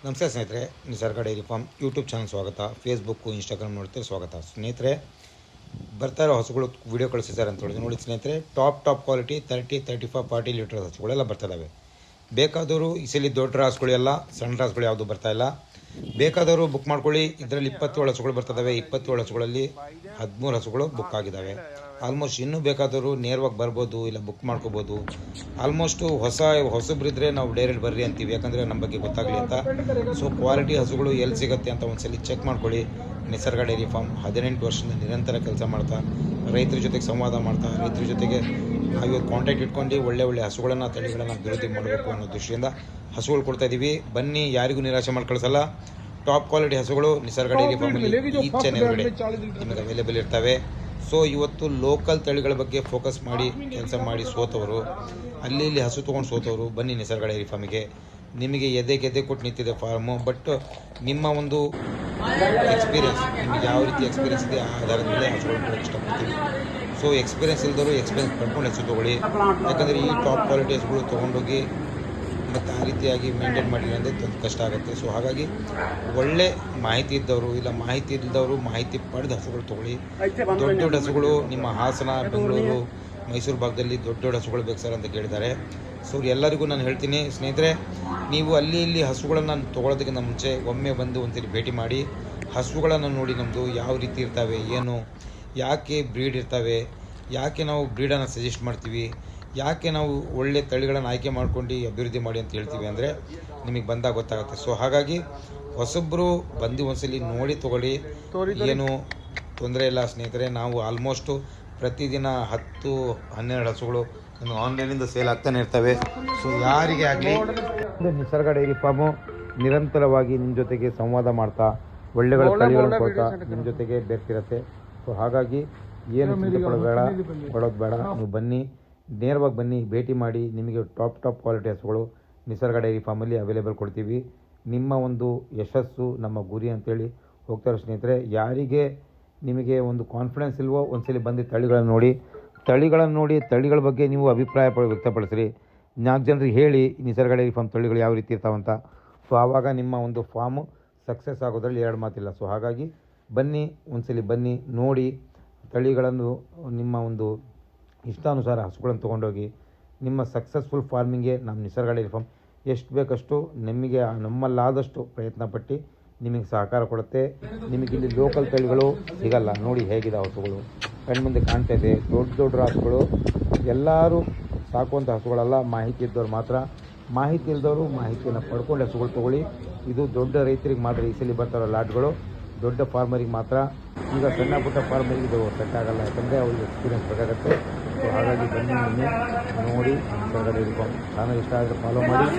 ನಮಸ್ತೆ ಸ್ನೇಹಿತರೆ, ನಿಸರ್ಗ ಡೈರಿ ಫಾರ್ಮ್ ಯೂಟ್ಯೂಬ್ ಚಾನಲ್ ಸ್ವಾಗತ. ಫೇಸ್ಬುಕ್ಕು ಇನ್ಸ್ಟಾಗ್ರಾಮ್ ನೋಡ್ತಾರೆ ಸ್ವಾಗತ. ಸ್ನೇಹಿತರೆ, ಬರ್ತಾ ಇರೋ ಹಸುಗಳು ವೀಡಿಯೋ ಕಳಿಸಿದ್ದಾರೆ ಅಂತ ಹೇಳಿದ್ರು ನೋಡಿ ಸ್ನೇಹಿತರೆ. ಟಾಪ್ ಕ್ವಾಲಿಟಿ 30-35-40 ಲೀಟರ್ ಹಸುಗಳೆಲ್ಲ ಬರ್ತಾಯಿದ್ದಾವೆ. ಬೇಕಾದವರು ಈ ಸಲ ದೊಡ್ಡ ಹಸುಗಳೆಲ್ಲ, ಸಣ್ಣ ಹಸುಗಳು ಯಾವುದು ಬರ್ತಾಯಿಲ್ಲ. ಬೇಕಾದವರು ಬುಕ್ ಮಾಡ್ಕೊಳ್ಳಿ. ಇದರಲ್ಲಿ 27 ಹಸುಗಳು ಬರ್ತದವೆ. 27 ಹಸುಗಳಲ್ಲಿ 13 ಹಸುಗಳು ಬುಕ್ ಆಗಿದ್ದಾವೆ. ಆಲ್ಮೋಸ್ಟ್ ಇನ್ನೂ ಬೇಕಾದವರು ನೇರವಾಗಿ ಬರ್ಬೋದು, ಇಲ್ಲ ಬುಕ್ ಮಾಡ್ಕೋಬೋದು. ಆಲ್ಮೋಸ್ಟು ಹೊಸಬ್ರಿದ್ರೆ ನಾವು ಡೈರೆಕ್ಟ್ ಬರ್ರಿ ಅಂತೀವಿ, ಯಾಕಂದರೆ ನಮ್ಮ ಬಗ್ಗೆ ಗೊತ್ತಾಗಲಿ ಅಂತ. ಸೊ ಕ್ವಾಲಿಟಿ ಹಸುಗಳು ಎಲ್ಲಿ ಸಿಗುತ್ತೆ ಅಂತ ಒಂದ್ಸಲಿ ಚೆಕ್ ಮಾಡ್ಕೊಳ್ಳಿ. ನಿಸರ್ಗ ಡೈರಿ ಫಾರ್ಮ್ 18 ವರ್ಷದಿಂದ ನಿರಂತರ ಕೆಲಸ ಮಾಡ್ತಾ, ರೈತರ ಜೊತೆಗೆ ಸಂವಾದ ಮಾಡ್ತಾ, ರೈತರ ಜೊತೆಗೆ ನಾವು ಕಾಂಟ್ಯಾಕ್ಟ್ ಇಟ್ಕೊಂಡು ಒಳ್ಳೆ ಹಸುಗಳನ್ನು, ತಳಿಗಳನ್ನು ಅಭಿವೃದ್ಧಿ ಮಾಡಬೇಕು ಅನ್ನೋ ದೃಷ್ಟಿಯಿಂದ ಹಸುಗಳು ಕೊಡ್ತಾಯಿದ್ದೀವಿ. ಬನ್ನಿ, ಯಾರಿಗೂ ನಿರಾಶೆ ಮಾಡಿ ಕಳಿಸಲ್ಲ. ಟಾಪ್ ಕ್ವಾಲಿಟಿ ಹಸುಗಳು ನಿಸರ್ಗ ಡೈರಿ ಫಾರ್ಮಲ್ಲಿ ಈಚ್ ಆ್ಯಂಡ್ ಎವ್ರಿ ಡೇ ನಿಮಗೆ ಅವೈಲೇಬಲ್ ಇರ್ತವೆ. ಸೊ ಇವತ್ತು ಲೋಕಲ್ ತಳಿಗಳ ಬಗ್ಗೆ ಫೋಕಸ್ ಮಾಡಿ ಕೆಲಸ ಮಾಡಿ ಸೋತವರು, ಅಲ್ಲಿ ಹಸು ತೊಗೊಂಡು ಸೋತವರು, ಬನ್ನಿ ನಿಸರ್ಗ ಡೈರಿ ಫಾರ್ಮಿಗೆ. ನಿಮಗೆ ಎದೆ ಕೊಟ್ಟು ನಿಂತಿದೆ ಫಾರ್ಮು. ಬಟ್ ನಿಮ್ಮ ಒಂದು ಎಕ್ಸ್ಪೀರಿಯನ್ಸ್, ನಿಮಗೆ ಯಾವ ರೀತಿ ಎಕ್ಸ್ಪೀರಿಯನ್ಸ್ ಇದೆ ಆ ಆಧಾರದ ಮೇಲೆ ಹಸುಗಳನ್ನು ಕೊಡೋಕ್ಕೆ ಇಷ್ಟಪಡ್ತೀವಿ. ಸೊ ಎಕ್ಸ್ಪೀರಿಯನ್ಸ್ ಇಲ್ದವರು ಎಕ್ಸ್ಪೀರಿಯನ್ಸ್ ಪಡ್ಕೊಂಡು ಹೆಸರು ತೊಗೊಳ್ಳಿ. ಯಾಕಂದರೆ ಈ ಟಾಪ್ ಕ್ವಾಲಿಟಿ ಹಸುಗಳು ತೊಗೊಂಡೋಗಿ ಮತ್ತು ಆ ರೀತಿಯಾಗಿ ಮೇಂಟೈನ್ ಮಾಡಿಲ್ಲ ಅಂದರೆ ಕಷ್ಟ ಆಗುತ್ತೆ. ಸೊ ಹಾಗಾಗಿ ಒಳ್ಳೆ ಮಾಹಿತಿ ಇದ್ದವರು, ಇಲ್ಲ ಮಾಹಿತಿ ಇಲ್ಲದವರು ಮಾಹಿತಿ ಪಡೆದ ಹಸುಗಳು ತೊಗೊಳ್ಳಿ. ದೊಡ್ಡ ಹಸುಗಳು ನಿಮ್ಮ ಹಾಸನ, ಬೆಂಗಳೂರು, ಮೈಸೂರು ಭಾಗದಲ್ಲಿ ದೊಡ್ಡ ಹಸುಗಳು ಬೇಕು ಸರ್ ಅಂತ ಕೇಳಿದ್ದಾರೆ. ಸೊ ಎಲ್ಲರಿಗೂ ನಾನು ಹೇಳ್ತೀನಿ ಸ್ನೇಹಿತರೆ, ನೀವು ಇಲ್ಲಿ ಹಸುಗಳನ್ನು ತೊಗೊಳೋದಕ್ಕಿಂತ ಮುಂಚೆ ಒಮ್ಮೆ ಬಂದು ಒಂದ್ಸರಿ ಭೇಟಿ ಮಾಡಿ ಹಸುಗಳನ್ನು ನೋಡಿ, ನಮ್ಮದು ಯಾವ ರೀತಿ ಇರ್ತವೆ, ಏನು, ಯಾಕೆ ಬ್ರೀಡ್ ಇರ್ತವೆ, ಯಾಕೆ ನಾವು ಬ್ರೀಡನ್ನು ಸಜೆಸ್ಟ್ ಮಾಡ್ತೀವಿ, ಯಾಕೆ ನಾವು ಒಳ್ಳೆ ತಳಿಗಳನ್ನು ಆಯ್ಕೆ ಮಾಡ್ಕೊಂಡು ಅಭಿವೃದ್ಧಿ ಮಾಡಿ ಅಂತ ಹೇಳ್ತೀವಿ ಅಂದರೆ ನಿಮಗೆ ಬಂದಾಗ ಗೊತ್ತಾಗುತ್ತೆ. ಸೊ ಹಾಗಾಗಿ ಹೊಸಬ್ರು ಬಂದು ಒಂದ್ಸಲಿ ನೋಡಿ ತೊಗೊಳ್ಳಿ, ಏನು ತೊಂದರೆ ಇಲ್ಲ ಸ್ನೇಹಿತರೆ. ನಾವು ಆಲ್ಮೋಸ್ಟು ಪ್ರತಿದಿನ 10-12 ಹಸುಗಳು ಆನ್ಲೈನಿಂದ ಸೇಲ್ ಆಗ್ತಾನೆ ಇರ್ತವೆ. ಸೊ ಯಾರಿಗೆ ಆಗಲಿ ನಿಸರ್ಗ ಡೈರಿ ಫಾರ್ಮು ನಿರಂತರವಾಗಿ ನಿಮ್ಮ ಜೊತೆಗೆ ಸಂವಾದ ಮಾಡ್ತಾ, ಒಳ್ಳೆಗಳ ತಳಿಗಳನ್ನು ಕೊಡ್ತಾ ನಿಮ್ಮ ಜೊತೆಗೆ ಬೆರ್ತಿರುತ್ತೆ. ಸೊ ಹಾಗಾಗಿ ಏನು ಚಿಂತೆ ಪಡೋದು ಬೇಡ. ನೀವು ಬನ್ನಿ, ನೇರವಾಗಿ ಬನ್ನಿ, ಭೇಟಿ ಮಾಡಿ. ನಿಮಗೆ ಟಾಪ್ ಕ್ವಾಲಿಟಿ ಹಸುಗಳು ನಿಸರ್ಗ ಡೈರಿ ಫಾರ್ಮಲ್ಲಿ ಅವೈಲೇಬಲ್ ಕೊಡ್ತೀವಿ. ನಿಮ್ಮ ಒಂದು ಯಶಸ್ಸು ನಮ್ಮ ಗುರಿ ಅಂತೇಳಿ ಹೋಗ್ತಾರೆ ಸ್ನೇಹಿತರೆ. ಯಾರಿಗೆ ನಿಮಗೆ ಒಂದು ಕಾನ್ಫಿಡೆನ್ಸ್ ಇಲ್ವೋ ಒಂದ್ಸಲಿ ಬಂದು ತಳಿಗಳನ್ನು ನೋಡಿ ತಳಿಗಳ ಬಗ್ಗೆ ನೀವು ಅಭಿಪ್ರಾಯ ವ್ಯಕ್ತಪಡಿಸ್ರಿ. 4 ಜನರಿಗೆ ಹೇಳಿ ನಿಸರ್ಗ ಡೈರಿ ಫಾರ್ಮ್ ತಳಿಗಳು ಯಾವ ರೀತಿ ಇರ್ತಾವಂತ. ಸೊ ಆವಾಗ ನಿಮ್ಮ ಒಂದು ಫಾರ್ಮು ಸಕ್ಸಸ್ ಆಗೋದ್ರಲ್ಲಿ 2 ಮಾತಿಲ್ಲ. ಸೊ ಹಾಗಾಗಿ ಬನ್ನಿ, ಒಂದ್ಸಲಿ ಬನ್ನಿ, ನೋಡಿ ತಳಿಗಳನ್ನು, ನಿಮ್ಮ ಒಂದು ಇಷ್ಟಾನುಸಾರ ಹಸುಗಳನ್ನು ತೊಗೊಂಡೋಗಿ ನಿಮ್ಮ ಸಕ್ಸಸ್ಫುಲ್ ಫಾರ್ಮಿಂಗ್ಗೆ ನಮ್ಮ ನಿಸರ್ಗ ಡೈರಿ ಫಾರ್ಮ್ ಎಷ್ಟು ಬೇಕಷ್ಟು ನಿಮಗೆ ನಮ್ಮಲ್ಲಾದಷ್ಟು ಪ್ರಯತ್ನ ಪಟ್ಟು ನಿಮಗೆ ಸಹಕಾರ ಕೊಡುತ್ತೆ. ನಿಮಗಿಲ್ಲಿ ಲೋಕಲ್ ತಳಿಗಳು ಸಿಗಲ್ಲ. ನೋಡಿ ಹೇಗಿದೆ ಹಸುಗಳು, ಕಣ್ಮುಂದೆ ಕಾಣ್ತಾ ಇದೆ. ದೊಡ್ಡ ಹಸುಗಳು ಎಲ್ಲರೂ ಸಾಕುವಂಥ ಹಸುಗಳಲ್ಲ. ಮಾಹಿತಿ ಇದ್ದವ್ರು ಮಾತ್ರ, ಮಾಹಿತಿ ಇಲ್ಲದವರು ಮಾಹಿತಿಯನ್ನು ಪಡ್ಕೊಂಡು ಹಸುಗಳು ತೊಗೊಳ್ಳಿ. ಇದು ದೊಡ್ಡ ರೈತರಿಗೆ ಮಾತ್ರ ಈ ಸಲ ಬರ್ತಾರೋ ಲಾಟ್ಗಳು, ದೊಡ್ಡ ಫಾರ್ಮರಿಗೆ ಮಾತ್ರ. ಈಗ ಸಣ್ಣ ಪುಟ್ಟ ಫಾರ್ಮರಿಗೆ ಇದು ಸೆಟ್ ಆಗಲ್ಲ, ಯಾಕಂದರೆ ಅವ್ರಿಗೆ ಎಕ್ಸ್ಪೀರಿಯನ್ಸ್ ಬೇಕಾಗುತ್ತೆ. ಸೊ ಹಾಗಾಗಿ ಬನ್ನಿ ನೋಡಿ ನಿಸರ್ಗ ಡೈರಿ ಫಾರ್ಮ್ ಚಾನಲ್ ಇಷ್ಟ ಆದರೆ ಫಾಲೋ ಮಾಡಿ.